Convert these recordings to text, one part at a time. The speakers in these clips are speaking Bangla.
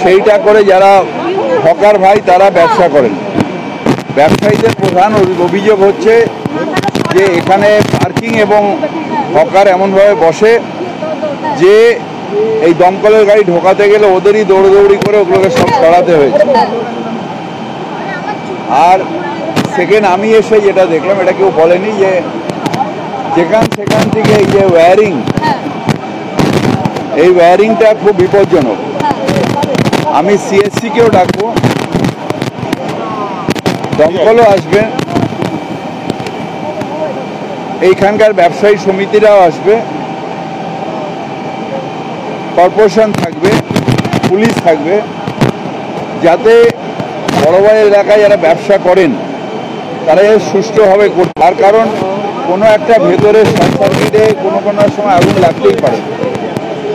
সেইটা করে যারা হকার ভাই তারা ব্যবসা করেন। ব্যবসায়ীদের প্রধান অভিযোগ হচ্ছে যে এখানে পার্কিং এবং হকার এমনভাবে বসে যে এই দমকলের গাড়ি ঢোকাতে গেলে ওদেরই দৌড়দৌড়ি করে ওগুলোকে সব সরাতে হয়েছে। আর সেকেন্ড আমি এসে যেটা দেখলাম, এটা কেউ বলেনি যে সেখান থেকে এই যে ওয়্যারিং, এই ওয়্যারিংটা খুব বিপজ্জনক। আমি সিএসসিকেও ডাকবো, দমকলও আসবে, এইখানকার ব্যবসায়ী সমিতিরাও আসবে, কর্পোরেশন থাকবে, পুলিশ থাকবে, যাতে বড়বাজার এলাকায় যারা ব্যবসা করেন তারা সুষ্ঠুভাবে করবে। তার কারণ কোনো একটা ভেতরে শর্ট সার্কিটে কোনো সময় আগুন লাগতেই পারে,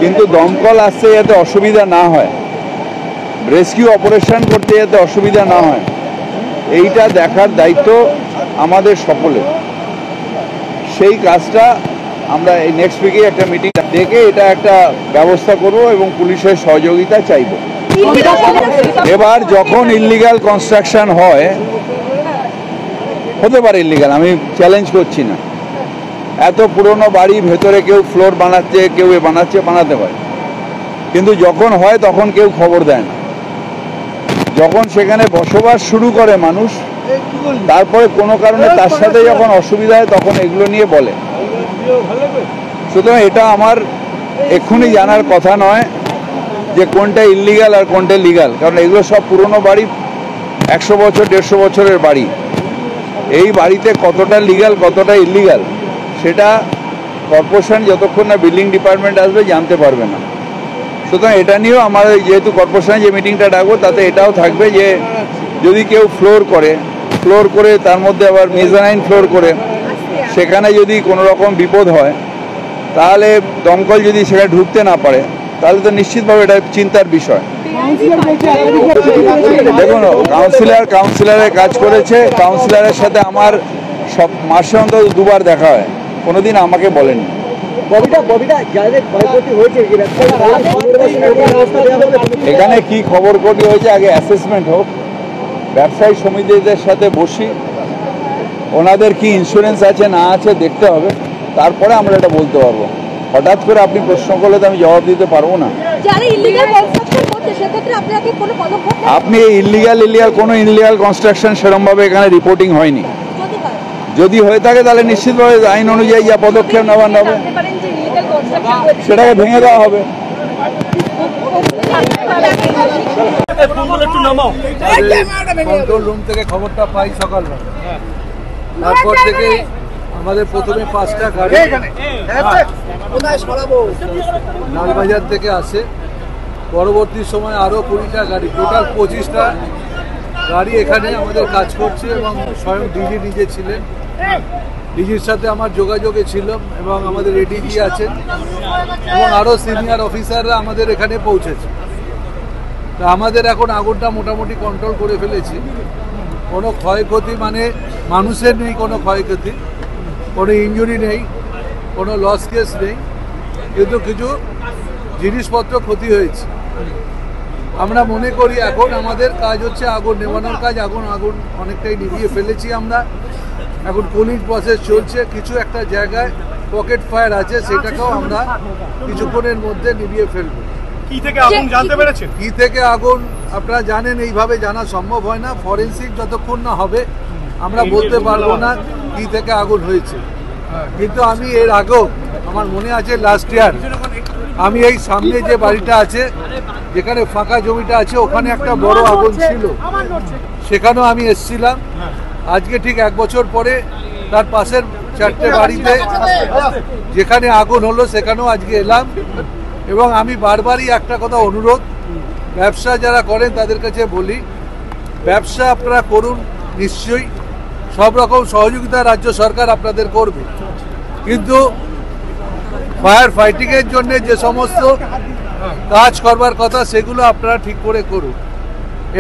কিন্তু দমকল আসতে যাতে অসুবিধা না হয়, রেস্কিউ অপারেশন করতে যাতে অসুবিধা না হয়, এইটা দেখার দায়িত্ব আমাদের সকলের। সেই কাজটা আমরা এই নেক্সট উইকে একটা মিটিং ডেকে এটা একটা ব্যবস্থা করব এবং পুলিশের সহযোগিতা চাইব। এবার যখন ইল্লিগাল কনস্ট্রাকশন হয়, হতে পারে ইল্লিগাল, আমি চ্যালেঞ্জ করছি না, এত পুরনো বাড়ি ভেতরে কেউ ফ্লোর বানাচ্ছে, কেউ বানাতে পারে, কিন্তু যখন হয় তখন কেউ খবর দেয় না। যখন সেখানে বসবাস শুরু করে মানুষ, তারপরে কোনো কারণে তার সাথে যখন অসুবিধা হয় তখন এগুলো নিয়ে বলে। সুতরাং এটা আমার এক্ষুনি জানার কথা নয় যে কোনটা ইল্লিগাল আর কোনটা লিগাল, কারণ এগুলো সব পুরনো বাড়ি, 100 বছর 150 বছরের বাড়ি। এই বাড়িতে কতটা লিগাল কতটা ইল্লিগাল সেটা কর্পোরেশন যতক্ষণ না বিল্ডিং ডিপার্টমেন্ট আসবে জানতে পারবে না। সুতরাং এটা নিয়েও আমার যেহেতু কর্পোরেশনে যে মিটিংটা ডাকবো তাতে এটাও থাকবে যে যদি কেউ ফ্লোর করে তার মধ্যে আবার মেজানাইন ফ্লোর করে সেখানে যদি কোনো রকম বিপদ হয়, তাহলে দমকল যদি সেখানে ঢুকতে না পারে, তাহলে তো নিশ্চিতভাবে এটা চিন্তার বিষয়। দেখুন, কাউন্সিলরের কাজ করেছে, কাউন্সিলরের সাথে আমার সব মাসে অন্তত 2 বার দেখা হয়, কোনোদিন আমাকে বলেনি। এখানে কি খবর ক্ষতি হয়েছে আগে অ্যাসেসমেন্ট হোক, ব্যবসায়ী সমিতিদের সাথে বসি, ওনাদের কি ইন্স্যুরেন্স আছে না আছে দেখতে হবে, তারপরে আমরা এটা বলতে পারবো। হঠাৎ করে আপনি প্রশ্ন করলে তো আমি জবাব দিতে পারবো না। আপনি ইল্লিগাল কোনো ইল্লিগাল কনস্ট্রাকশন সেরকমভাবে এখানে রিপোর্টিং হয়নি। যদি হয়ে থাকে তাহলে নিশ্চিতভাবে আইন অনুযায়ী যা পদক্ষেপ নেওয়ার নেবে সেটাকে ভেঙে দেওয়া হবে। কন্ট্রোল রুম থেকে খবরটা পাই সকালবেলা, তারপর থেকে আমাদের প্রথমে 5টা গাড়ি লালবাজার থেকে আসে, পরবর্তী সময় আরও 20টা গাড়ি, টোটাল 25টা গাড়ি এখানে আমাদের কাজ করছে এবং স্বয়ং ডিজি নিজে ছিলেন। ডিজির সাথে আমার যোগাযোগে ছিল এবং আমাদের এডিজি আছেন এবং আরও সিনিয়র অফিসাররা আমাদের এখানে পৌঁছেছে। তা আমাদের এখন আগুনটা মোটামুটি কন্ট্রোল করে ফেলেছি। কোনো ক্ষয়ক্ষতি মানে মানুষের নেই, কোনো ক্ষয়ক্ষতি, কোনো ইনজুরি নেই, কোনো লস কেস নেই, কিন্তু কিছু জিনিসপত্র ক্ষতি হয়েছে। আমরা মনে করি এখন আমাদের কাজ হচ্ছে আগুন নেভানোর কাজ। আগুন অনেকটাই নিভিয়ে ফেলেছি আমরা, এখন পুলিশ প্রসেস চলছে। কিছু একটা জায়গায় পকেট ফায়ার আছে, সেটাকেও আমরা কিছুক্ষণের মধ্যে নিভিয়ে ফেলব। কি থেকে আগুন জানতে পেরেছেন? কি থেকে আগুন আপনারা জানেন, এইভাবে জানা সম্ভব হয় না। ফরেন্সিক যতক্ষণ না হবে আমরা বলতে পারবো না কি থেকে আগুন হয়েছে। কিন্তু আমি এর আগেও আমার মনে আছে লাস্ট ইয়ার আমি এই সামনে যে বাড়িটা আছে, যেখানে ফাঁকা জমিটা আছে, ওখানে একটা বড় আগুন ছিল, সেখানেও আমি এসেছিলাম। আজকে ঠিক 1 বছর পরে তার পাশের 4টে বাড়িতে যেখানে আগুন হলো সেখানেও আজকে এলাম। এবং আমি বারবারই একটা কথা অনুরোধ, ব্যবসা যারা করেন তাদের কাছে বলি, ব্যবসা আপনারা করুন, নিশ্চয়ই সব রকম সহযোগিতা রাজ্য সরকার আপনাদের করবে, কিন্তু ফায়ার ফাইটিংয়ের জন্য যে সমস্ত কাজ করবার কথা সেগুলো আপনারা ঠিক করে করুন।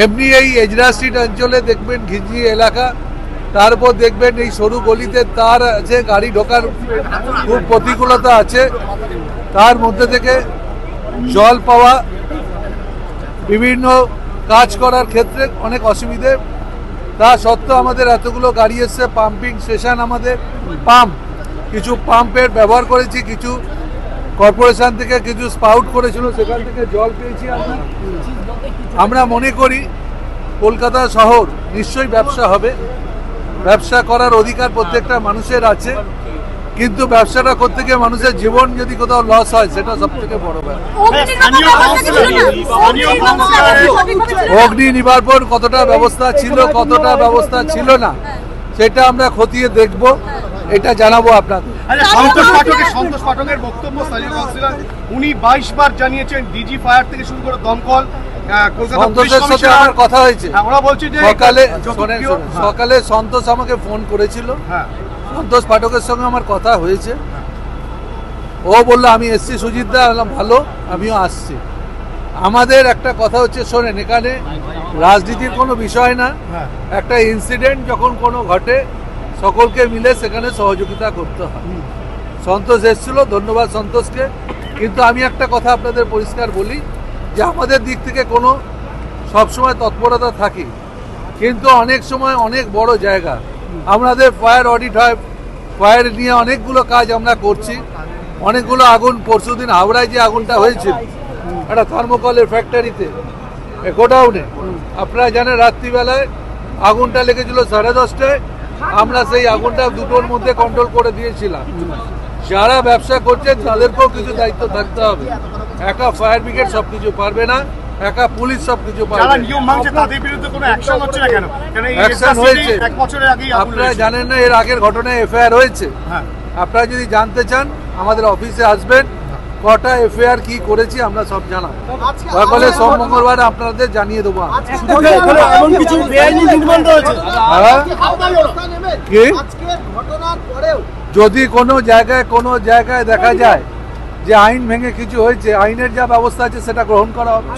এমনি এই এজরা স্ট্রিট অঞ্চলে দেখবেন ঘিঞ্জি এলাকা, তারপর দেখবেন এই সরু গলিতে তার আছে, গাড়ি ঢোকার খুব প্রতিকূলতা আছে, তার মধ্যে থেকে জল পাওয়া বিভিন্ন কাজ করার ক্ষেত্রে অনেক অসুবিধে। তা সত্ত্বেও আমাদের এতগুলো গাড়ি এসছে, পাম্পিং স্টেশন, আমাদের পাম্প, কিছু পাম্পের ব্যবহার করেছি, কিছু কর্পোরেশন থেকে কিছু স্পাউট করেছিল, সেখান থেকে জল পেয়েছি। আমরা মনে করি কলকাতা শহর নিশ্চয়ই ব্যবসা হবে, ব্যবসা করার অধিকার প্রত্যেকটা মানুষের আছে, কিন্তু ব্যবসাটা করতে গিয়ে মানুষের জীবন যদি কোথাও লস হয় সেটা সব থেকে বড় ব্যাপার। অগ্নি নির্বাপন কতটা ব্যবস্থা ছিল, কতটা ব্যবস্থা ছিল না, সেটা আমরা খতিয়ে দেখব, এটা জানাবো আপনাদের। সন্তোষ পাঠকের বক্তব্য, স্থানীয় কাউন্সিলর উনি 22 বার জানিয়েছেন ডিজি ফায়ার থেকে শুরু করে দমকল, সন্তোষের সাথে আমার কথা হয়েছে ওরা বলছে যে সকালে সন্তোষ আমাকে ফোন করেছিল, সন্তোষ পাঠকের সঙ্গে আমার কথা হয়েছে। ও বললো আমি এসছি সুজিত দা, বললাম ভালো, আমিও আসছি। আমাদের একটা কথা হচ্ছে, শোনেন, এখানে রাজনীতির কোনো বিষয় না, একটা ইনসিডেন্ট যখন কোনো ঘটে সকলকে মিলে সেখানে সহযোগিতা করতে হয়। সন্তোষ এসেছিল, ধন্যবাদ সন্তোষকে। কিন্তু আমি একটা কথা আপনাদের পরিষ্কার বলি যে আমাদের দিক থেকে কোনো সবসময় তৎপরতা থাকে, কিন্তু অনেক সময় অনেক বড় জায়গা আমাদের ফায়ার অডিট হয়, ফায়ার নিয়ে অনেকগুলো কাজ আমরা করছি। অনেকগুলো আগুন, পরশুদিন হাওড়ায় যে আগুনটা হয়েছিল একটা থার্মোকলের ফ্যাক্টরিতে, গোডাউনে, আপনারা জানেন রাত্রিবেলায় আগুনটা লেগেছিল 10:30টায়। আমরা সেই আগুনটা 2টোর মধ্যে কন্ট্রোল করে দিয়েছিলাম। যারা ব্যবসা করছেন তাদেরকেও কিছু দায়িত্ব থাকতে হবে। একা ফায়ার ব্রিগেড সবকিছু পারবে না, একা পুলিশ সবকিছু পারবে না। অ্যাকশন হয়েছে, আপনারা জানেন না, এর আগের ঘটনায় এফআইআর হয়েছে। আপনারা যদি জানতে চান আমাদের অফিসে আসবেন, কটা এফআইআর কি করেছি আমরা সব জানাবো। সকালে সোম মঙ্গলবার আপনাদের জানিয়ে দেবো। যদি কোনো জায়গায় দেখা যায় যে আইন ভেঙে কিছু হয়েছে, আইনের যা ব্যবস্থা আছে সেটা গ্রহণ করা হবে।